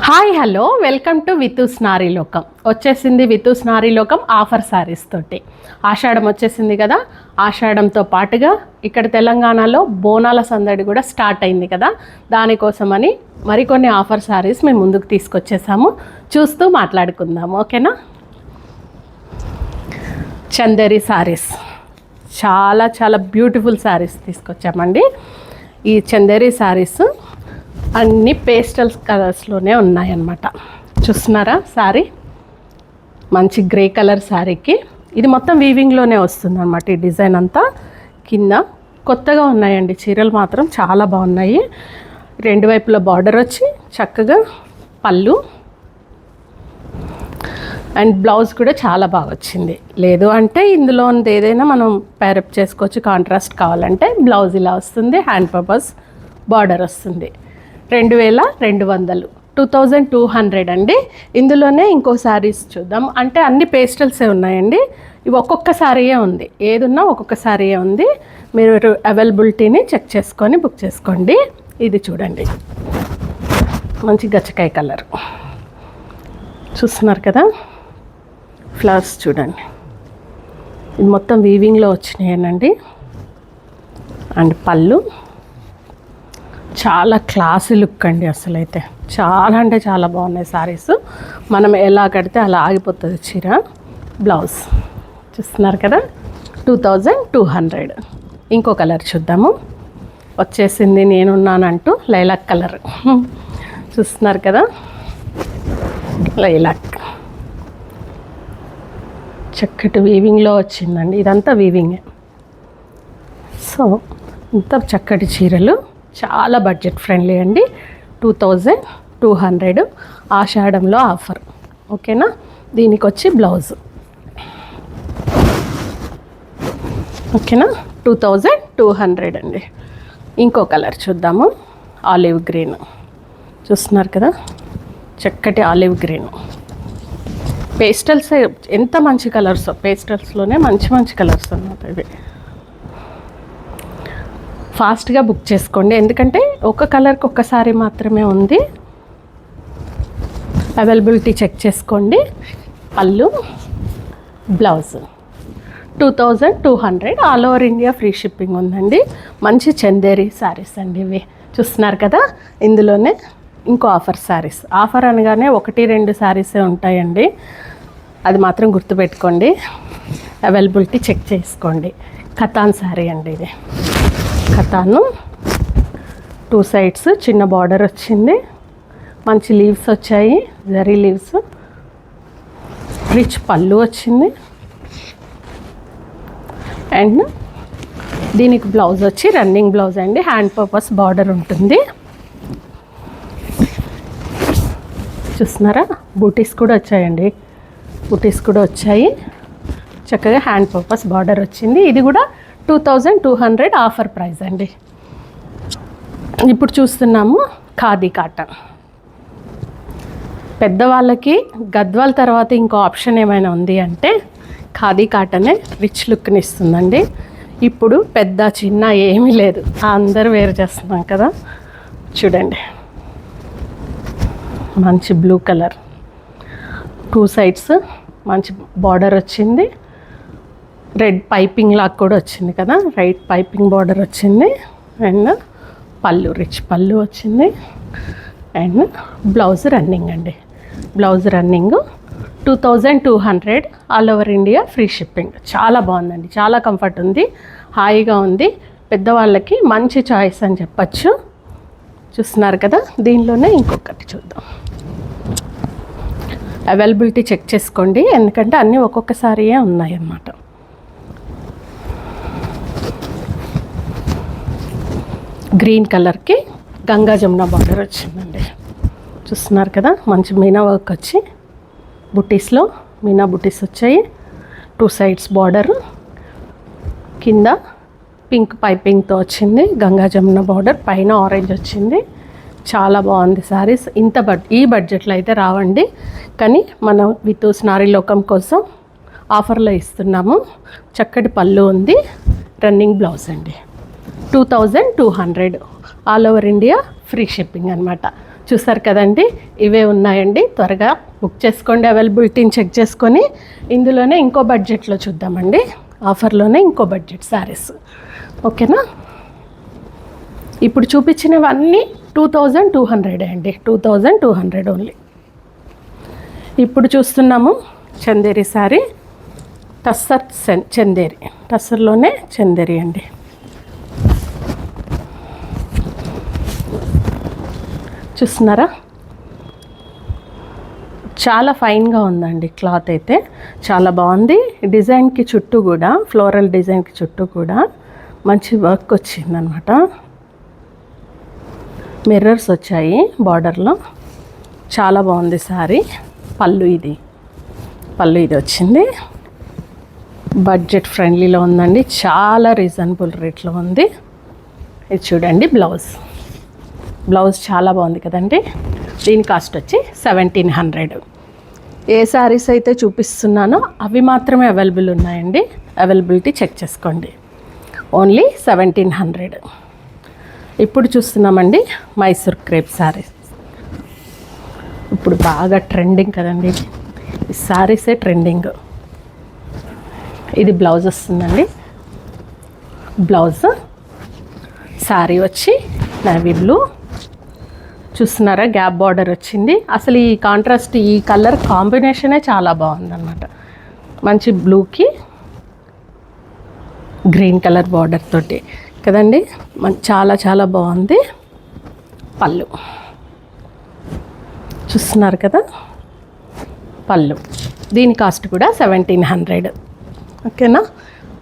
Hi hello welcome to వితూస్ నారీ లోకం. వచ్చేసింది వితూస్ నారీ లోకం ఆఫర్ శారీస్ తోటి. ఆషాఢం వచ్చేసింది కదా, ఆషాఢంతో పాటుగా ఇక్కడ తెలంగాణలో బోనాల సందడి కూడా స్టార్ట్ అయింది కదా, దానికోసమని మరికొన్ని ఆఫర్ శారీస్ మేము ముందుకు తీసుకొచ్చేసాము. చూస్తూ మాట్లాడుకుందాము, ఓకేనా. చందేరి శారీస్ చాలా చాలా బ్యూటిఫుల్ శారీస్ తీసుకొచ్చామండి. ఈ చందేరి శారీస్ అన్ని పేస్టల్స్ కలర్స్లోనే ఉన్నాయన్నమాట. చూస్తున్నారా శారీ, మంచి గ్రే కలర్ శారీకి ఇది మొత్తం వీవింగ్లోనే వస్తుంది అన్నమాట. ఈ డిజైన్ అంతా కింద కొత్తగా ఉన్నాయండి చీరలు, మాత్రం చాలా బాగున్నాయి. రెండు వైపుల బార్డర్ వచ్చి చక్కగా పళ్ళు అండ్ బ్లౌజ్ కూడా చాలా బాగా వచ్చింది. లేదు అంటే ఇందులో ఏదైనా మనం పేరప్ చేసుకోవచ్చు. కాంట్రాస్ట్ కావాలంటే బ్లౌజ్ ఇలా వస్తుంది, హ్యాండ్ పర్పస్ బార్డర్ వస్తుంది. 2200, 2200 అండి. ఇందులోనే ఇంకో శారీస్ చూద్దాం. అంటే అన్ని పేస్టల్సే ఉన్నాయండి. ఇవి ఒక్కొక్క శారీయే ఉంది, ఏదున్నా ఒక్కొక్క శారీయే ఉంది. మీరు అవైలబిలిటీని చెక్ చేసుకొని బుక్ చేసుకోండి. ఇది చూడండి, మంచి గచ్చకాయ కలర్ చూస్తున్నారు కదా. ఫ్లవర్స్ చూడండి, ఇది మొత్తం వీవింగ్లో వచ్చినాయనండి. అండ్ పళ్ళు చాలా క్లాసీ లుక్ అండి. అసలు అయితే చాలా అంటే చాలా బాగున్నాయి శారీస్. మనం ఎలా కడితే అలా ఆగిపోతుంది చీర. బ్లౌజ్ చూస్తున్నారు కదా, 2200. ఇంకో కలర్ చూద్దాము. వచ్చేసింది నేనున్నానంటూ లైలాక్ కలర్ చూస్తున్నారు కదా. లైలాక్ చక్కటి వీవింగ్లో వచ్చిందండి. ఇదంతా వీవింగే. సో ఇంత చక్కటి చీరలు చాలా బడ్జెట్ ఫ్రెండ్లీ అండి. 2200 ఆషాఢంలో ఆఫర్, ఓకేనా. దీనికి వచ్చి బ్లౌజ్, ఓకేనా. 2200 అండి. ఇంకో కలర్ చూద్దాము. ఆలివ్ గ్రీన్ చూస్తున్నారు కదా, చక్కటి ఆలివ్ గ్రీన్. పేస్టల్స్ ఎంత మంచి కలర్స్, పేస్టల్స్లోనే మంచి మంచి కలర్స్ అన్నమాట. ఇవి ఫాస్ట్గా బుక్ చేసుకోండి, ఎందుకంటే ఒక కలర్కి ఒక్కసారి మాత్రమే ఉంది. అవైలబిలిటీ చెక్ చేసుకోండి. పళ్ళు, blouse 2200. All over India free shipping ఉందండి. మంచి చందేరి శారీస్ అండి ఇవి. చూస్తున్నారు కదా. ఇందులోనే ఇంకో ఆఫర్ శారీస్. ఆఫర్ అనగానే 1-2 శారీసే ఉంటాయండి, అది మాత్రం గుర్తుపెట్టుకోండి. అవైలబిలిటీ చెక్ చేసుకోండి. కతాన్ శారీ అండి ఇది. కతాను 2 సైడ్స్ చిన్న బార్డర్ వచ్చింది. మంచి లీవ్స్ వచ్చాయి, జరీ లీవ్స్. రిచ్ పళ్ళు వచ్చింది. అండ్ దీనికి బ్లౌజ్ వచ్చి రన్నింగ్ బ్లౌజ్ అండి. హ్యాండ్ పర్పస్ బార్డర్ ఉంటుంది. చూస్తున్నారా, బూటీస్ కూడా వచ్చాయండి. బూటీస్ కూడా వచ్చాయి. చక్కగా హ్యాండ్ పర్పస్ బార్డర్ వచ్చింది. ఇది కూడా 2200 ఆఫర్ ప్రైస్ అండి. ఇప్పుడు చూస్తున్నాము ఖాదీ కాటన్. పెద్దవాళ్ళకి గద్వాల్ తర్వాత ఇంకో ఆప్షన్ ఏమైనా ఉంది అంటే ఖాదీ కాటనే రిచ్ లుక్ని ఇస్తుందండి. ఇప్పుడు పెద్ద చిన్న ఏమీ లేదు, అందరూ వేరు చేస్తున్నాం కదా. చూడండి, మంచి బ్లూ కలర్, 2 సైడ్స్ మంచి బార్డర్ వచ్చింది. రెడ్ పైపింగ్ లాగా కూడా వచ్చింది కదా, రైట్ పైపింగ్ బార్డర్ వచ్చింది. అండ్ పళ్ళు, రిచ్ పళ్ళు వచ్చింది. అండ్ బ్లౌజ్ రన్నింగ్ అండి. Blouse running 2200. All over India free shipping. చాలా బాగుందండి, చాలా కంఫర్ట్ ఉంది, హాయిగా ఉంది. పెద్దవాళ్ళకి మంచి చాయిస్ అని చెప్పచ్చు. చూస్తున్నారు కదా. దీనిలోనే ఇంకొకటి చూద్దాం. అవైలబిలిటీ చెక్ చేసుకోండి, ఎందుకంటే అన్నీ ఒక్కొక్కసారియే ఉన్నాయి అన్నమాట. గ్రీన్ కలర్కి గంగా జమున బార్డర్ వచ్చిందండి. చూస్తున్నారు కదా, మంచి మీనా వర్క్ వచ్చి బుటీస్లో మీనా బుటీస్ వచ్చాయి. 2 సైడ్స్ బార్డర్, కింద పింక్ పైపింగ్తో వచ్చింది. గంగా జమున బార్డర్, పైన ఆరెంజ్ వచ్చింది. చాలా బాగుంది శారీస్. ఈ బడ్జెట్లో అయితే రావండి, కానీ మనం వితూస్ నారీ లోకం కోసం ఆఫర్లో ఇస్తున్నాము. చక్కటి పళ్ళు ఉంది, రన్నింగ్ బ్లౌజ్ అండి. 2200. All over India free shipping అనమాట. చూసారు కదండి, ఇవే ఉన్నాయండి. త్వరగా బుక్ చేసుకోండి, అవైలబిలిటీని చెక్ చేసుకొని. ఇందులోనే ఇంకో బడ్జెట్లో చూద్దామండి, ఆఫర్లోనే ఇంకో బడ్జెట్ శారీస్. ఓకేనా? ఇప్పుడు చూపించినవన్నీ 2200 అండి, 2200 ఓన్లీ. ఇప్పుడు చూస్తున్నాము చందేరి శారీ, టస్సర్ చందేరి, టస్సర్లోనే చందేరి అండి. చూస్తున్నారా, చాలా ఫైన్గా ఉందండి. క్లాత్ అయితే చాలా బాగుంది. డిజైన్కి చుట్టూ కూడా, ఫ్లోరల్ డిజైన్కి చుట్టూ కూడా మంచి వర్క్ వచ్చిందనమాట. మిర్రర్స్ వచ్చాయి బార్డర్లో, చాలా బాగుంది శారీ. పళ్ళు ఇది వచ్చింది. బడ్జెట్ ఫ్రెండ్లీలో ఉందండి, చాలా రీజనబుల్ రేట్లో ఉంది. ఇది చూడండి, బ్లౌజ్ చాలా బాగుంది కదండి. దీని కాస్ట్ వచ్చి 1700. ఏ శారీస్ అయితే చూపిస్తున్నానో అవి మాత్రమే అవైలబుల్ ఉన్నాయండి, అవైలబిలిటీ చెక్ చేసుకోండి. ఓన్లీ 1700. ఇప్పుడు చూస్తున్నామండి మైసూర్ క్రేప్ శారీస్. ఇప్పుడు బాగా ట్రెండింగ్ కదండి, ఈ శారీసే ట్రెండింగ్. ఇది బ్లౌజ్ వస్తుందండి. బ్లౌజ్ శారీ వచ్చి నేవీ బ్లూ. చూస్తున్నారా, గ్యాప్ బార్డర్ వచ్చింది. అసలు ఈ కాంట్రాస్ట్, ఈ కలర్ కాంబినేషనే చాలా బాగుందన్నమాట. మంచి బ్లూకి గ్రీన్ కలర్ బార్డర్ తోటి కదండి, చాలా చాలా బాగుంది. పళ్ళు చూస్తున్నారు కదా, పళ్ళు. దీని కాస్ట్ కూడా 1700. ఓకేనా?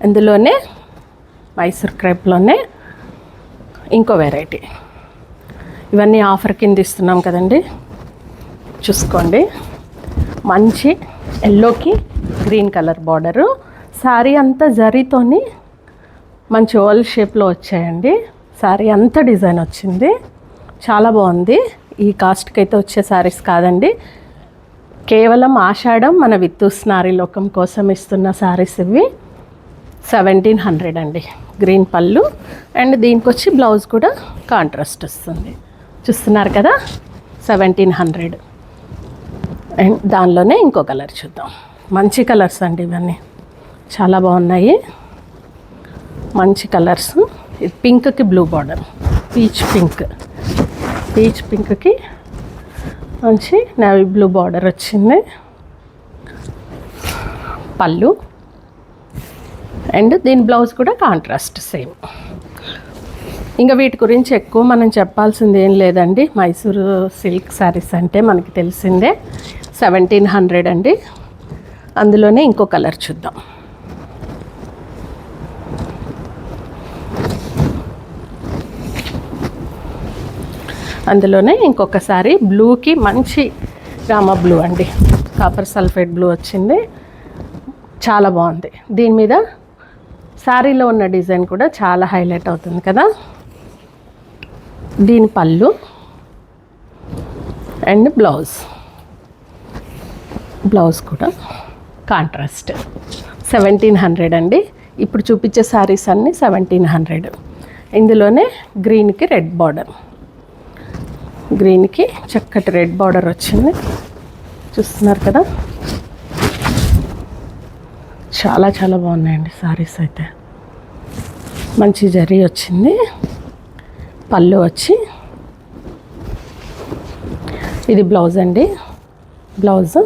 ఇందులోనే మైసూర్ క్రేప్లోనే ఇంకో వెరైటీ. ఇవన్నీ ఆఫర్ కింద ఇస్తున్నాం కదండి, చూసుకోండి. మంచి ఎల్లోకి గ్రీన్ కలర్ బార్డరు, శారీ అంతా జరీతోని మంచి ఓవల్ షేప్లో వచ్చాయండి. శారీ అంతా డిజైన్ వచ్చింది, చాలా బాగుంది. ఈ కాస్ట్కి అయితే వచ్చే శారీస్ కాదండి, కేవలం ఆషాఢం మన విత్తూస్ నారీ లోకం కోసం ఇస్తున్న శారీస్ ఇవి. 1700 అండి. గ్రీన్ పళ్ళు అండ్ దీనికి వచ్చి బ్లౌజ్ కూడా కాంట్రాస్ట్ వస్తుంది. చూస్తున్నారు కదా, 1700. అండ్ దానిలోనే ఇంకో కలర్ చూద్దాం. మంచి కలర్స్ అండి, ఇవన్నీ చాలా బాగున్నాయి. మంచి కలర్స్. ఇది పింక్కి బ్లూ బార్డర్, పీచ్ పింక్కి మంచి నేవీ బ్లూ బార్డర్ వచ్చింది. పళ్ళు అండ్ దీని బ్లౌజ్ కూడా కాంట్రాస్ట్ సేమ్. ఇంకా వీటి గురించి ఎక్కువ మనం చెప్పాల్సింది ఏం లేదండి. మైసూరు సిల్క్ శారీస్ అంటే మనకి తెలిసిందే. 1700 అండి. అందులోనే ఇంకో కలర్ చూద్దాం. అందులోనే ఇంకొకసారి బ్లూకి మంచి రామా బ్లూ అండి, కాపర్ సల్ఫేట్ బ్లూ వచ్చింది, చాలా బాగుంది. దీని మీద శారీలో ఉన్న డిజైన్ కూడా చాలా హైలైట్ అవుతుంది కదా. దీని పళ్ళు అండ్ బ్లౌజ్ కూడా కాంట్రాస్ట్. 1700 అండి. ఇప్పుడు చూపించే శారీస్ అన్నీ 1700. ఇందులోనే గ్రీన్కి రెడ్ బార్డర్, గ్రీన్కి చక్కటి రెడ్ బార్డర్ వచ్చింది. చూస్తున్నారు కదా, చాలా చాలా బాగున్నాయండి శారీస్ అయితే. మంచి జరీ వచ్చింది. పళ్ళు వచ్చి ఇది బ్లౌజ్ అండి, బ్లౌజ్.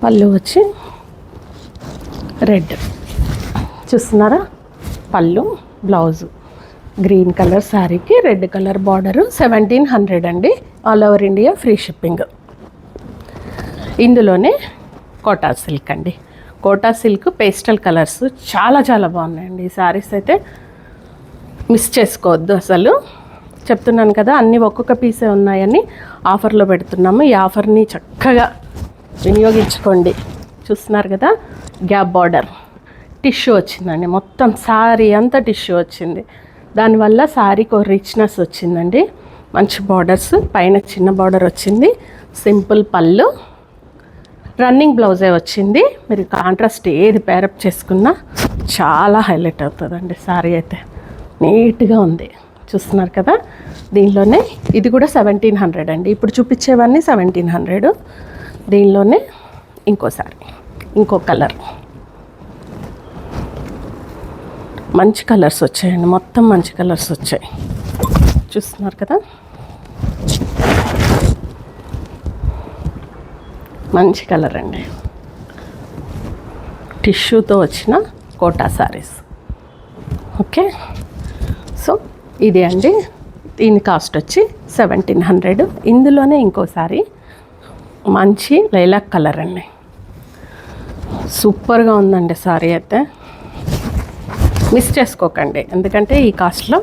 పళ్ళు వచ్చి రెడ్. చూస్తున్నారా, పళ్ళు బ్లౌజు గ్రీన్ కలర్ శారీకి రెడ్ కలర్ బార్డరు. 1700 అండి. All over India free shipping. ఇందులోనే కోటా సిల్క్ అండి. కోటా సిల్క్ పేస్టల్ కలర్స్ చాలా చాలా బాగున్నాయండి. ఈ శారీస్ అయితే మిస్ చేసుకోవద్దు అసలు. చెప్తున్నాను కదా, అన్నీ ఒక్కొక్క పీసే ఉన్నాయని ఆఫర్లో పెడుతున్నాము. ఈ ఆఫర్ని చక్కగా వినియోగించుకోండి. చూస్తున్నారు కదా, గ్యాప్ బార్డర్ టిష్యూ వచ్చిందండి. మొత్తం శారీ అంతా టిష్యూ వచ్చింది. దానివల్ల శారీకి రిచ్నెస్ వచ్చిందండి. మంచి బార్డర్స్, పైన చిన్న బార్డర్ వచ్చింది. సింపుల్ పళ్ళు, రన్నింగ్ బ్లౌజే వచ్చింది. మీరు కాంట్రాస్ట్ ఏది పేరప్ చేసుకున్నా చాలా హైలైట్ అవుతుందండి. శారీ అయితే నీట్గా ఉంది. చూస్తున్నారు కదా, దీనిలోనే ఇది కూడా 1700 అండి. ఇప్పుడు చూపించేవన్నీ 1700. దీనిలోనే ఇంకోసారి ఇంకో కలర్, మంచి కలర్స్ వచ్చాయండి, మొత్తం మంచి కలర్స్ వచ్చాయి. చూస్తున్నారు కదా, మంచి కలర్ అండి. టిష్యూతో వచ్చిన కోటా సారీస్. ఓకే, సో ఇది అండి, దీని కాస్ట్ వచ్చి 1700. ఇందులోనే ఇంకోసారి మంచి లైలాక్ కలర్ అండి, సూపర్గా ఉందండి సారీ అయితే. మిస్ చేసుకోకండి, ఎందుకంటే ఈ కాస్ట్లో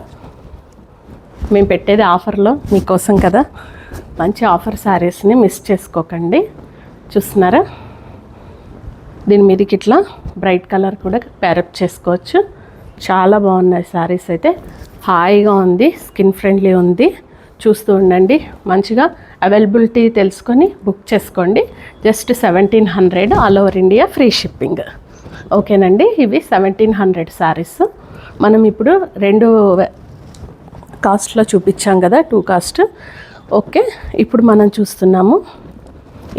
మేము పెట్టేది ఆఫర్లో మీకోసం కదా. మంచి ఆఫర్ శారీస్ని మిస్ చేసుకోకండి. చూస్తున్నారా, దీని మీదకి ఇట్లా బ్రైట్ కలర్ కూడా ప్యారప్ చేసుకోవచ్చు. చాలా బాగున్నాయి శారీస్ అయితే, హాయిగా ఉంది, స్కిన్ ఫ్రెండ్లీ ఉంది. చూస్తూ ఉండండి, మంచిగా అవైలబిలిటీ తెలుసుకొని బుక్ చేసుకోండి. Just 1700, all over India free shipping. ఓకేనండి, ఇవి 1700 శారీస్. మనం ఇప్పుడు 2 కాస్ట్లో చూపించాం కదా, 2 కాస్ట్. ఓకే, ఇప్పుడు మనం చూస్తున్నాము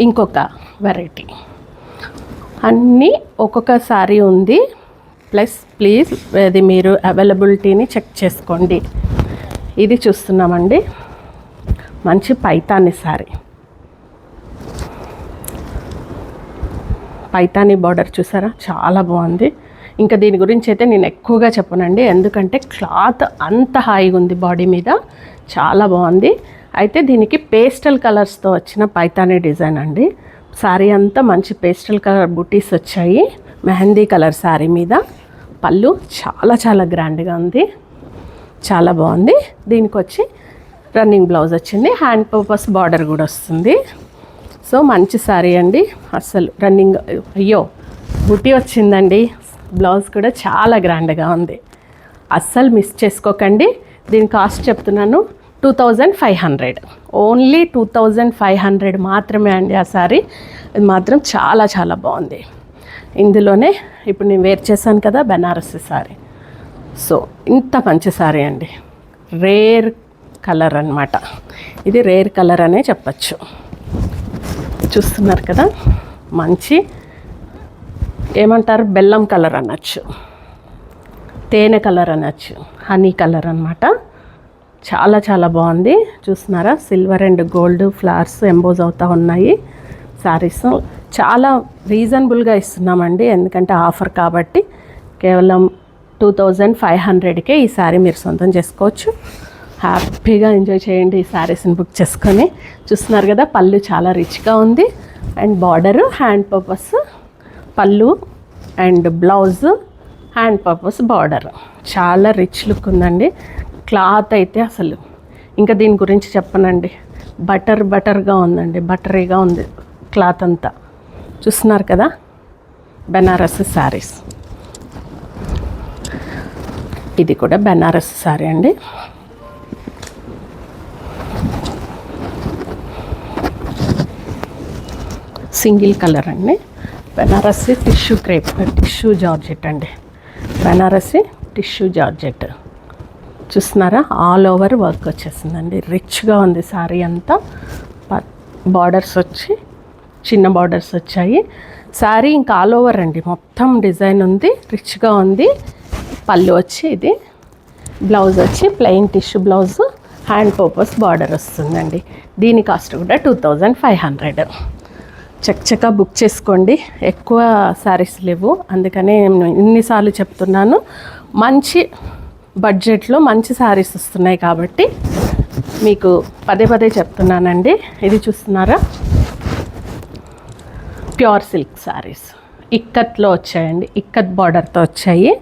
ఇంకొక వెరైటీ. అన్నీ ఒక్కొక్క శారీ ఉంది, ప్లీజ్ అది మీరు అవైలబిలిటీని చెక్ చేసుకోండి. ఇది చూస్తున్నామండి, మంచి పైతాని శారీ, పైతాని బార్డర్ చూసారా, చాలా బాగుంది. ఇంకా దీని గురించి అయితే నేను ఎక్కువగా చెప్పనండి, ఎందుకంటే క్లాత్ అంత హాయిగా ఉంది బాడీ మీద, చాలా బాగుంది. అయితే దీనికి పేస్టల్ కలర్స్తో వచ్చిన పైతాని డిజైన్ అండి. శారీ అంతా మంచి పేస్టల్ కలర్ బుటీస్ వచ్చాయి, మెహందీ కలర్ శారీ మీద. పళ్ళు చాలా చాలా గ్రాండ్గా ఉంది, చాలా బాగుంది. దీనికి వచ్చి రన్నింగ్ బ్లౌజ్ వచ్చింది, హ్యాండ్ పర్పస్ బార్డర్ కూడా వస్తుంది. సో మంచి శారీ అండి, అసలు రన్నింగ్, అయ్యో బుటీ వచ్చిందండి, బ్లౌజ్ కూడా చాలా గ్రాండ్గా ఉంది. అస్సలు మిస్ చేసుకోకండి. దీని కాస్ట్ చెప్తున్నాను 2500, ఓన్లీ 2500 మాత్రమే అండి ఆ శారీ. ఇది మాత్రం చాలా చాలా బాగుంది. ఇందులోనే ఇప్పుడు నేను వేర్ చేశాను కదా బెనారసి శారీ. సో ఇంత మంచి శారీ అండి, రేర్ కలర్ అన్నమాట. ఇది రేర్ కలర్ అనే చెప్పచ్చు. చూస్తున్నారు కదా, మంచి ఏమంటారు, బెల్లం కలర్ అనొచ్చు, తేనె కలర్ అనొచ్చు, హనీ కలర్ అన్నమాట. చాలా చాలా బాగుంది. చూస్తున్నారా, silver and gold flowers emboss అవుతూ ఉన్నాయి. శారీస్ చాలా రీజనబుల్గా ఇస్తున్నామండి, ఎందుకంటే ఆఫర్ కాబట్టి. కేవలం 2500కే ఈ శారీ మీరు సొంతం చేసుకోవచ్చు. హ్యాపీగా ఎంజాయ్ చేయండి ఈ శారీస్ని బుక్ చేసుకొని. చూస్తున్నారు కదా, పళ్ళు చాలా రిచ్గా ఉంది, అండ్ బార్డరు హ్యాండ్ పర్పస్ పళ్ళు, and blouse hand purpose border. చాలా రిచ్ లుక్ ఉందండి. క్లాత్ అయితే అసలు ఇంకా దీని గురించి చెప్పనండి, బటర్గా ఉందండి, బటరీగా ఉంది క్లాత్ అంతా. చూస్తున్నారు కదా, బెనారస్ శారీస్. ఇది కూడా బెనారస్ శారీ అండి. సింగిల్ కలర్ అండి, Banarasi tissue crepe, tissue georgette అండి, బెనారసి టిష్యూ జార్జెట్. చూస్తున్నారా, ఆల్ ఓవర్ వర్క్ వచ్చేసిందండి, రిచ్గా ఉంది శారీ అంతా. బార్డర్స్ వచ్చి చిన్న బార్డర్స్ వచ్చాయి. శారీ ఇంకా ఆల్ ఓవర్ అండి, మొత్తం డిజైన్ ఉంది, రిచ్గా ఉంది. పళ్ళు వచ్చి ఇది, బ్లౌజ్ వచ్చి plain tissue blouse, hand purpose border వస్తుందండి. దీని కాస్ట్ కూడా 2500. చక్కగా బుక్ చేసుకోండి. ఎక్కువ శారీస్ లేవు, అందుకనే నేను ఇన్నిసార్లు చెప్తున్నాను. మంచి బడ్జెట్లో మంచి శారీస్ వస్తున్నాయి కాబట్టి మీకు పదే చెప్తున్నానండి. ఇది చూస్తున్నారా, ప్యూర్ సిల్క్ శారీస్ ఇక్కత్లో వచ్చాయండి, ఇక్కత్ బార్డర్తో వచ్చాయి.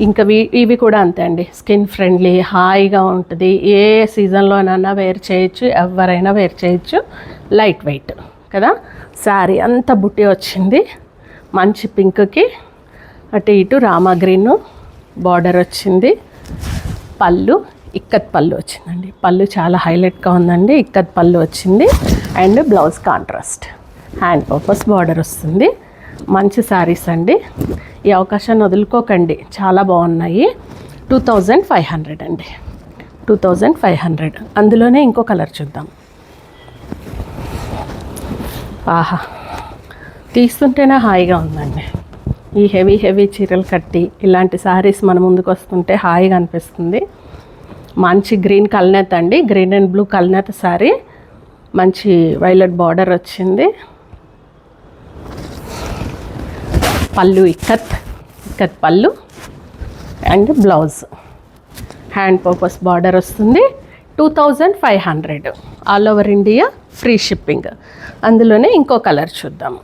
ఇంకా ఇవి కూడా అంతే అండి, స్కిన్ ఫ్రెండ్లీ, హాయిగా ఉంటుంది. ఏ సీజన్లోనైనా వేర్ చేయొచ్చు, ఎవరైనా వేర్ చేయొచ్చు, లైట్ వెయిట్ కదా. శారీ అంతా బుట్టి వచ్చింది, మంచి పింక్కి అటు ఇటు రామా గ్రీన్ బార్డర్ వచ్చింది. పళ్ళు ఇక్కత్ పళ్ళు వచ్చిందండి, పళ్ళు చాలా హైలైట్గా ఉందండి, ఇక్కత్ పళ్ళు వచ్చింది. And blouse contrast, hand purpose border వస్తుంది. మంచి శారీస్ అండి, ఈ అవకాశాన్ని వదులుకోకండి, చాలా బాగున్నాయి. 2500 అండి, 2500. అందులోనే ఇంకో కలర్ చూద్దాం. ఆహా, తీస్తుంటేనే హాయిగా ఉందండి. ఈ హెవీ చీరలు కట్టి ఇలాంటి శారీస్ మన ముందుకు వస్తుంటే హాయిగా అనిపిస్తుంది. మంచి గ్రీన్ కల్నేత అండి, గ్రీన్ అండ్ బ్లూ కల్నేత శారీ, మంచి వైలెట్ బార్డర్ వచ్చింది. పళ్ళు ఇక్కత్ పళ్ళు and blouse hand purpose border వస్తుంది. 2500 all over India, free shipping. అందులోనే ఇంకో కలర్ చూద్దాం.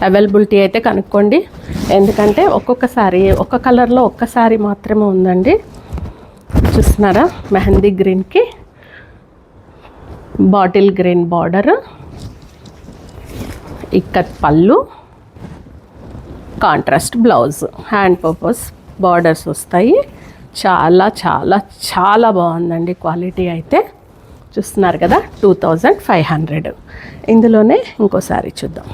అవైలబిలిటీ అయితే కనుక్కోండి, ఎందుకంటే ఒక్క కలర్లో ఒక్క సారీ మాత్రమే ఉందండి. చూస్తున్నారా, మెహందీ గ్రీన్కి బాటిల్ గ్రీన్ బార్డర్, ఇక్కత్ పళ్ళు, contrast blouse, hand purpose borders వస్తాయి. చాలా చాలా చాలా బాగుందండి క్వాలిటీ అయితే. చూస్తున్నారు కదా, 2500. ఇందులోనే ఇంకోసారి చూద్దాం.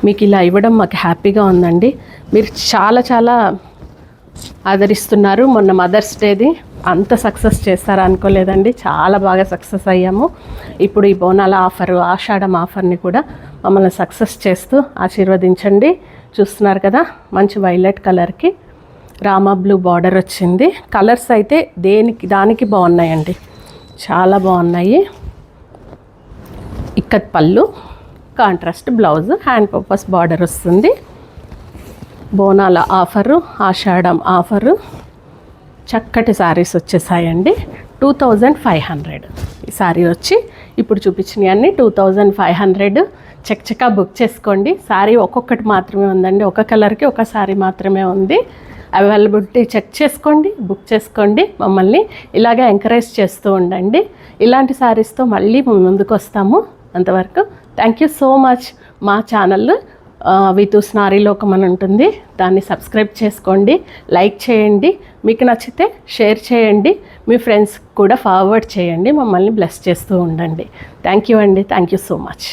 మీకు ఇలా ఇవ్వడం మాకు హ్యాపీగా ఉందండి. మీరు చాలా చాలా ఆదరిస్తున్నారు. మొన్న మదర్స్ డేది అంత సక్సెస్ చేస్తారా అనుకోలేదండి, చాలా బాగా సక్సెస్ అయ్యాము. ఇప్పుడు ఈ బోనాల ఆఫరు, ఆషాఢం ఆఫర్ని కూడా మమ్మల్ని సక్సెస్ చేస్తూ ఆశీర్వదించండి. చూస్తున్నారు కదా, మంచి వైలెట్ కలర్కి రామా బ్లూ బార్డర్ వచ్చింది. కలర్స్ అయితే దానికి బాగున్నాయండి, చాలా బాగున్నాయి. ఇక్కత్ పళ్ళు, contrast blouse, hand purpose border వస్తుంది. బోనాల ఆఫరు, ఆషాఢం ఆఫరు, చక్కటి శారీస్ వచ్చేసాయండి. 2500 ఈ శారీ వచ్చి ఇప్పుడు చూపించినవి అన్నీ 2500. చక్కగా బుక్ చేసుకోండి. శారీ ఒక్కొక్కటి మాత్రమే ఉందండి, ఒక కలర్కి ఒక శారీ మాత్రమే ఉంది. అవైలబిలిటీ చెక్ చేసుకోండి, బుక్ చేసుకోండి. మమ్మల్ని ఇలాగే ఎంకరేజ్ చేస్తూ ఉండండి. ఇలాంటి శారీస్తో మళ్ళీ ముందుకు వస్తాము. అంతవరకు థ్యాంక్ యూ సో మచ్. మా ఛానల్ వితూస్ నారీలోకం అని ఉంటుంది, దాన్ని సబ్స్క్రైబ్ చేసుకోండి, లైక్ చేయండి. మీకు నచ్చితే షేర్ చేయండి, మీ ఫ్రెండ్స్ కూడా ఫార్వర్డ్ చేయండి. మమ్మల్ని బ్లెస్ చేస్తూ ఉండండి. థ్యాంక్ యూ అండి, థ్యాంక్ యూ సో మచ్.